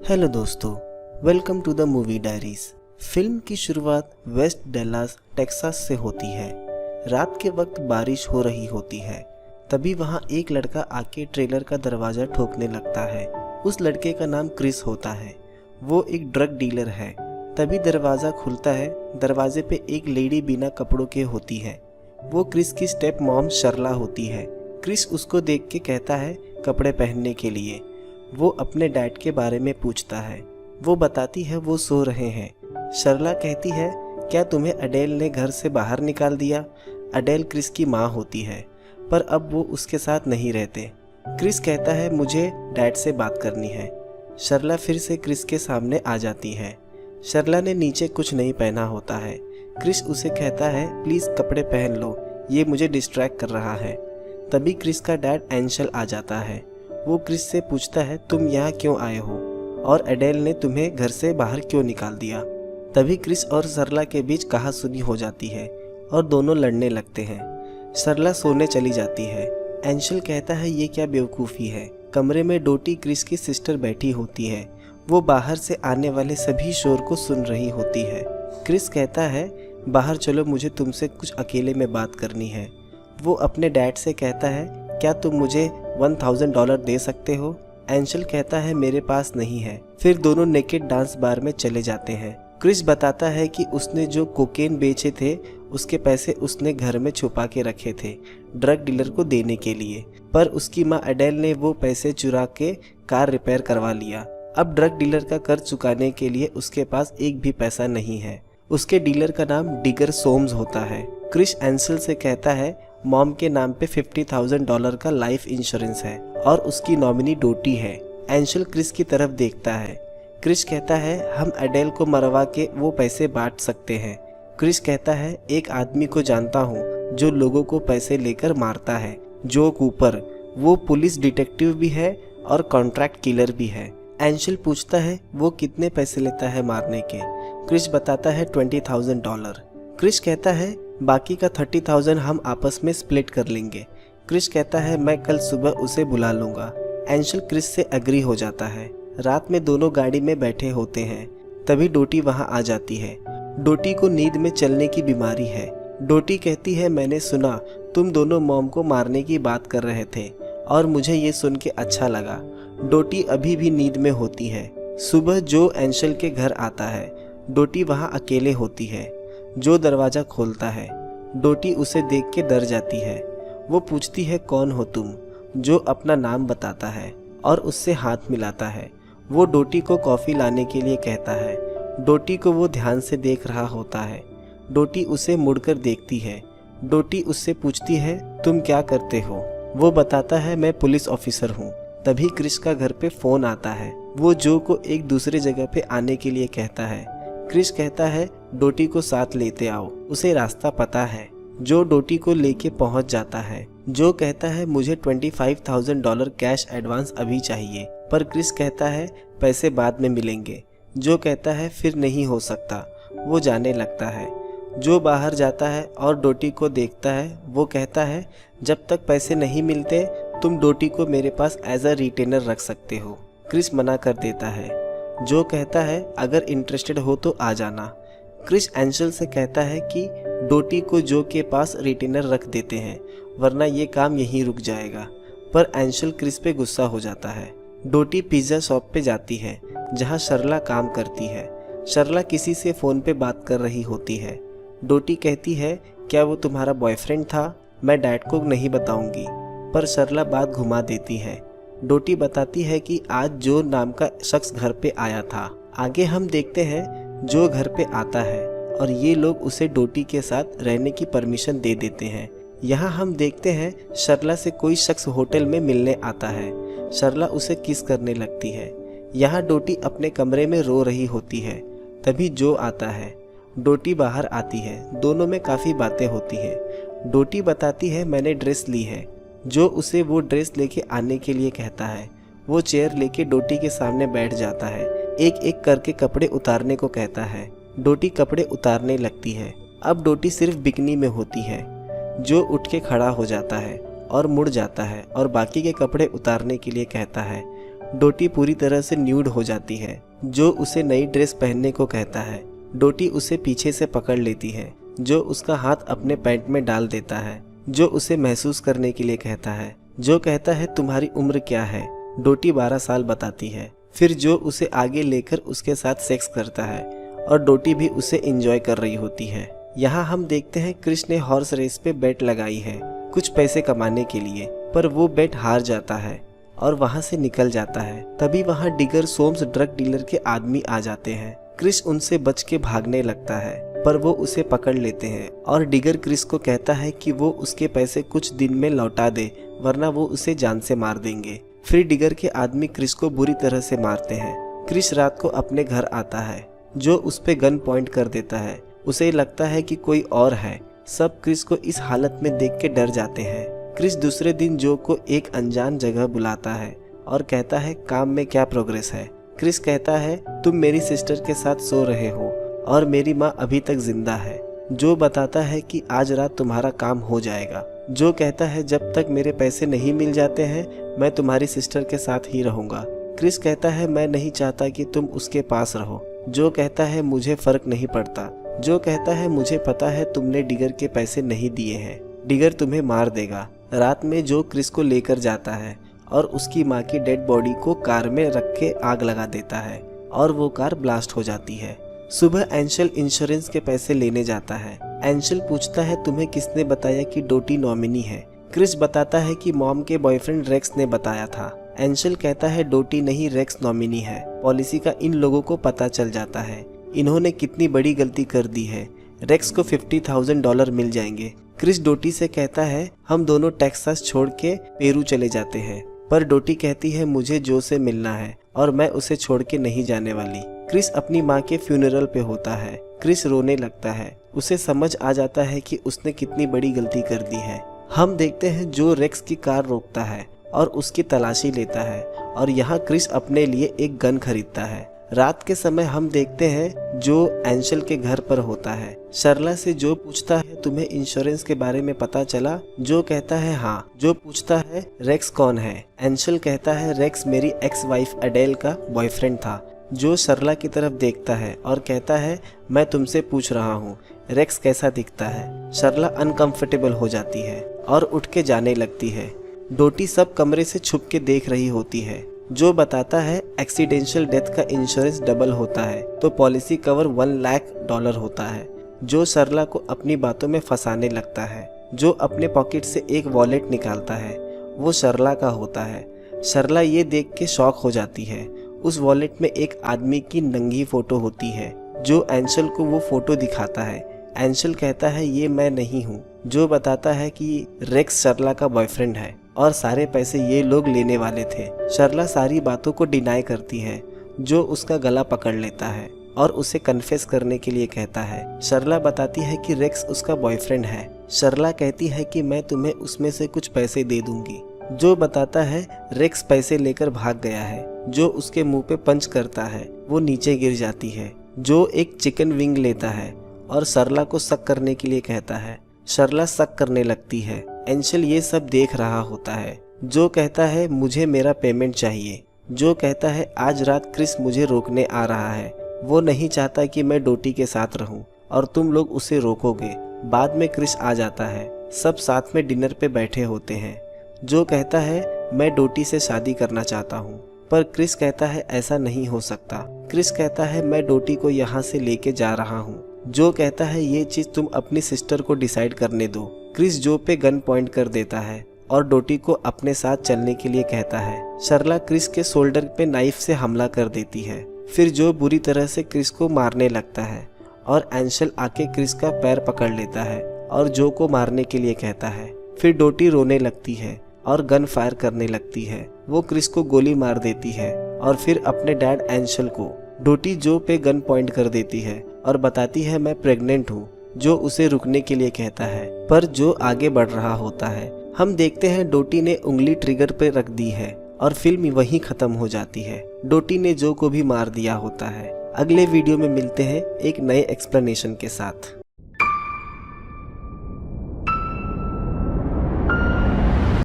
Hello दोस्तों, welcome to the movie diaries. Film की शुरुआत वेस्ट डैलास टेक्सास से होती है। रात के वक्त बारिश हो रही होती है। तभी वहाँ एक लड़का आके ट्रेलर का दरवाज़ा ठोकने लगता है। उस लड़के का नाम क्रिस होता है। वो एक ड्रग डीलर है। तभी दरवाज़ा खुलता है। दरवाजे पे एक लेडी बिना कपड़ों के होती है। वो क्रिस की स्टेप मॉम शर्ला होती है। क्रिस उसको देख के कहता है कपड़े पहनने के लिए। वो अपने डैड के बारे में पूछता है। वो बताती है वो सो रहे हैं। शर्ला कहती है क्या तुम्हें अडेल ने घर से बाहर निकाल दिया? अडेल क्रिस की माँ होती है, पर अब वो उसके साथ नहीं रहते। क्रिस कहता है मुझे डैड से बात करनी है। शर्ला फिर से क्रिस के सामने आ जाती है। शर्ला ने नीचे कुछ नहीं पहना होता है। क्रिस उसे कहता है प्लीज़ कपड़े पहन लो, ये मुझे डिस्ट्रैक्ट कर रहा है। तभी क्रिस का डैड एंशल आ जाता है। वो क्रिस से पूछता है तुम यहाँ क्यों आए हो और एडेल ने तुम्हें घर से बाहर क्यों निकाल दिया? तभी क्रिस और सरला के बीच कहासुनी हो जाती है और दोनों लड़ने लगते हैं। सरला सोने चली जाती है। एंशल कहता है ये क्या बेवकूफ़ी है। कमरे में डोटी क्रिस की सिस्टर बैठी होती है। वो बाहर से आने वाले सभी शोर को सुन रही होती है। क्रिस कहता है बाहर चलो, मुझे तुमसे कुछ अकेले में बात करनी है। वो अपने डैड से कहता है क्या तुम मुझे $1000 दे सकते हो? एंशल कहता है मेरे पास नहीं है। फिर दोनों नेकेड डांस बार में चले जाते हैं। क्रिस बताता है कि उसने जो कोकेन बेचे थे उसके पैसे उसने घर में छुपा के रखे थे ड्रग डीलर को देने के लिए, पर उसकी माँ एडेल ने वो पैसे चुरा के कार रिपेयर करवा लिया। अब ड्रग डीलर का कर्ज चुकाने के लिए उसके पास एक भी पैसा नहीं है। उसके डीलर का नाम डिगर सोम्स होता है। क्रिस एंशल से कहता है मॉम के नाम पे $50,000 का लाइफ इंश्योरेंस है और उसकी नॉमिनी डोटी है। एंशल क्रिस की तरफ देखता है। क्रिस कहता है हम एडेल को मरवा के वो पैसे बांट सकते हैं। क्रिस कहता है एक आदमी को जानता हूँ जो लोगों को पैसे लेकर मारता है, जो कूपर। वो पुलिस डिटेक्टिव भी है और कॉन्ट्रैक्ट किलर भी है। एंशल पूछता है वो कितने पैसे लेता है मारने के? क्रिस बताता है $20,000। क्रिस कहता है बाकी का 30,000 हम आपस में स्प्लिट कर लेंगे। क्रिस कहता है मैं कल सुबह उसे बुला लूँगा। एंशल क्रिस से एग्री हो जाता है। रात में दोनों गाड़ी में बैठे होते हैं। तभी डोटी वहाँ आ जाती है। डोटी को नींद में चलने की बीमारी है। डोटी कहती है मैंने सुना तुम दोनों मॉम को मारने की बात कर रहे थे और मुझे ये सुन के अच्छा लगा। डोटी अभी भी नींद में होती है। सुबह जो एंशल के घर आता है, डोटी वहाँ अकेले होती है। जो दरवाज़ा खोलता है, डोटी उसे देख के डर जाती है। वो पूछती है कौन हो तुम? जो अपना नाम बताता है और उससे हाथ मिलाता है। वो डोटी को कॉफ़ी लाने के लिए कहता है। डोटी को वो ध्यान से देख रहा होता है। डोटी उसे मुड़कर देखती है। डोटी उससे पूछती है तुम क्या करते हो? वो बताता है मैं पुलिस ऑफिसर हूँ। तभी क्रिस का घर पे फ़ोन आता है। वो जो को एक दूसरे जगह पे आने के लिए कहता है। क्रिस कहता है डोटी को साथ लेते आओ, उसे रास्ता पता है। जो डोटी को लेके पहुंच जाता है। जो कहता है मुझे $25,000 कैश एडवांस अभी चाहिए, पर क्रिस कहता है पैसे बाद में मिलेंगे। जो कहता है फिर नहीं हो सकता। वो जाने लगता है। जो बाहर जाता है और डोटी को देखता है। वो कहता है जब तक पैसे नहीं मिलते तुम डोटी को मेरे पास एज अ रिटेनर रख सकते हो। क्रिस मना कर देता है। जो कहता है अगर इंटरेस्टेड हो तो आ जाना। क्रिस एंशल से कहता है कि डोटी को जो के पास रिटेनर रख देते हैं, वरना ये काम यहीं रुक जाएगा। पर एंशल क्रिस पे गुस्सा हो जाता है। डोटी पिज़्ज़ा शॉप पे जाती है जहां शर्ला काम करती है। शर्ला किसी से फ़ोन पे बात कर रही होती है। डोटी कहती है क्या वो तुम्हारा बॉयफ्रेंड था? मैं डैड को नहीं बताऊंगी, पर शर्ला बात घुमा देती है। डोटी बताती है कि आज जो नाम का शख्स घर पे आया था। आगे हम देखते हैं जो घर पे आता है और ये लोग उसे डोटी के साथ रहने की परमिशन दे देते हैं। यहाँ हम देखते हैं शर्ला से कोई शख्स होटल में मिलने आता है। शर्ला उसे किस करने लगती है। यहाँ डोटी अपने कमरे में रो रही होती है। तभी जो आता है। डोटी बाहर आती है। दोनों में काफ़ी बातें होती हैं। डोटी बताती है मैंने ड्रेस ली है। जो उसे वो ड्रेस लेके आने के लिए कहता है। वो चेयर लेके डोटी के सामने बैठ जाता है। एक एक करके कपड़े उतारने को कहता है। डोटी कपड़े उतारने लगती है। अब डोटी सिर्फ बिकनी में होती है। जो उठ के खड़ा हो जाता है और मुड़ जाता है और बाकी के कपड़े उतारने के लिए कहता है। डोटी पूरी तरह से न्यूड हो जाती है। जो उसे नई ड्रेस पहनने को कहता है। डोटी उसे पीछे से पकड़ लेती है। जो उसका हाथ अपने पैंट में डाल देता है। जो उसे महसूस करने के लिए कहता है। जो कहता है तुम्हारी उम्र क्या है। डोटी 12 साल बताती है। फिर जो उसे आगे लेकर उसके साथ सेक्स करता है और डोटी भी उसे एंजॉय कर रही होती है। यहाँ हम देखते हैं क्रिस ने हॉर्स रेस पे बेट लगाई है कुछ पैसे कमाने के लिए, पर वो बेट हार जाता है और वहाँ से निकल जाता है। तभी वहाँ डिगर सोम्स ड्रग डीलर के आदमी आ जाते हैं। क्रिस उनसे बच के भागने लगता है, पर वो उसे पकड़ लेते हैं और डिगर क्रिस को कहता है कि वो उसके पैसे कुछ दिन में लौटा दे, वरना वो उसे जान से मार देंगे। फिर डिगर के आदमी क्रिस को बुरी तरह से मारते हैं। क्रिस रात को अपने घर आता है। जो उस पे गन पॉइंट कर देता है। उसे लगता है कि कोई और है। सब क्रिस को इस हालत में देख के डर जाते हैं। क्रिस दूसरे दिन जो को एक अनजान जगह बुलाता है और कहता है काम में क्या प्रोग्रेस है। क्रिस कहता है तुम मेरी सिस्टर के साथ सो रहे हो और मेरी माँ अभी तक जिंदा है। जो बताता है कि आज रात तुम्हारा काम हो जाएगा। जो कहता है जब तक मेरे पैसे नहीं मिल जाते हैं मैं तुम्हारी सिस्टर के साथ ही रहूंगा। क्रिस कहता है मैं नहीं चाहता कि तुम उसके पास रहो। जो कहता है मुझे फर्क नहीं पड़ता। जो कहता है मुझे पता है तुमने डिगर के पैसे नहीं दिए हैं, डिगर तुम्हें मार देगा। रात में जो क्रिस को लेकर जाता है और उसकी माँ की डेड बॉडी को कार में रख के आग लगा देता है और वो कार ब्लास्ट हो जाती है। सुबह एंशल इंश्योरेंस के पैसे लेने जाता है। एंशल पूछता है तुम्हें किसने बताया कि डोटी नॉमिनी है। क्रिस बताता है कि मॉम के बॉयफ्रेंड रेक्स ने बताया था। एंशल कहता है डोटी नहीं रेक्स नॉमिनी है। पॉलिसी का इन लोगों को पता चल जाता है। इन्होंने कितनी बड़ी गलती कर दी है। रेक्स को $50,000 मिल जाएंगे। क्रिस डोटी से कहता है हम दोनों टेक्सास छोड़ के पेरू चले जाते हैं, पर डोटी कहती है मुझे जो से मिलना है और मैं उसे छोड़ के नहीं जाने वाली। क्रिस अपनी माँ के फ्यूनरल पे होता है। क्रिस रोने लगता है। उसे समझ आ जाता है कि उसने कितनी बड़ी गलती कर दी है। हम देखते हैं जो रेक्स की कार रोकता है और उसकी तलाशी लेता है और यहाँ क्रिस अपने लिए एक गन खरीदता है। रात के समय हम देखते हैं जो एंशल के घर पर होता है। शर्ला से जो पूछता है तुम्हें इंश्योरेंस के बारे में पता चला। जो कहता है हाँ। जो पूछता है रेक्स कौन है। एंशल कहता है रेक्स मेरी एक्स वाइफ अडेल का बॉयफ्रेंड था। जो शर्ला की तरफ देखता है और कहता है मैं तुमसे पूछ रहा हूँ रेक्स कैसा दिखता है। शर्ला अनकंफर्टेबल हो जाती है और उठ के जाने लगती है। डोटी सब कमरे से छुप के देख रही होती है। जो बताता है एक्सीडेंशियल डेथ का इंश्योरेंस डबल होता है तो पॉलिसी कवर $1 लाख होता है। जो शर्ला को अपनी बातों में फंसाने लगता है। जो अपने पॉकेट से एक वॉलेट निकालता है वो शर्ला का होता है। शर्ला ये देख के शॉक हो जाती है। उस वॉलेट में एक आदमी की नंगी फोटो होती है। जो एंशल को वो फोटो दिखाता है। एंशल कहता है ये मैं नहीं हूँ। जो बताता है कि रेक्स शर्ला का बॉयफ्रेंड है और सारे पैसे ये लोग लेने वाले थे। शर्ला सारी बातों को डिनाई करती है। जो उसका गला पकड़ लेता है और उसे कन्फेस करने के लिए कहता है। शर्ला बताती है कि रेक्स उसका बॉयफ्रेंड है। शर्ला कहती है कि मैं तुम्हें उसमें से कुछ पैसे दे दूंगी। जो बताता है रेक्स पैसे लेकर भाग गया है। जो उसके मुंह पे पंच करता है वो नीचे गिर जाती है। जो एक चिकन विंग लेता है और शर्ला को शक करने के लिए कहता है। शर्ला शक करने लगती है। एंशल ये सब देख रहा होता है। जो कहता है मुझे मेरा पेमेंट चाहिए। जो कहता है आज रात क्रिस मुझे रोकने आ रहा है। वो नहीं चाहता कि मैं डोटी के साथ रहूं और तुम लोग उसे रोकोगे। बाद में क्रिस आ जाता है। सब साथ में डिनर पे बैठे होते हैं। जो कहता है मैं डोटी से शादी करना चाहता हूँ, पर क्रिस कहता है ऐसा नहीं हो सकता। क्रिस कहता है मैं डोटी को यहाँ से लेके जा रहा हूँ। जो कहता है ये चीज तुम अपनी सिस्टर को डिसाइड करने दो। क्रिस जो पे गन पॉइंट कर देता है और डोटी को अपने साथ चलने के लिए कहता है। शर्ला क्रिस के शोल्डर पे नाइफ से हमला कर देती है। फिर जो बुरी तरह से क्रिस को मारने लगता है और एंशल आके क्रिस का पैर पकड़ लेता है और जो को मारने के लिए कहता है। फिर डोटी रोने लगती है और गन फायर करने लगती है। वो क्रिस को गोली मार देती है और फिर अपने डैड एंशल को। डोटी जो पे गन पॉइंट कर देती है और बताती है मैं प्रेग्नेंट हूँ। जो उसे रुकने के लिए कहता है, पर जो आगे बढ़ रहा होता है। हम देखते हैं डोटी ने उंगली ट्रिगर पे रख दी है और फिल्म वहीं खत्म हो जाती है। डोटी ने जो को भी मार दिया होता है। अगले वीडियो में मिलते हैं एक नए एक्सप्लेनेशन के साथ।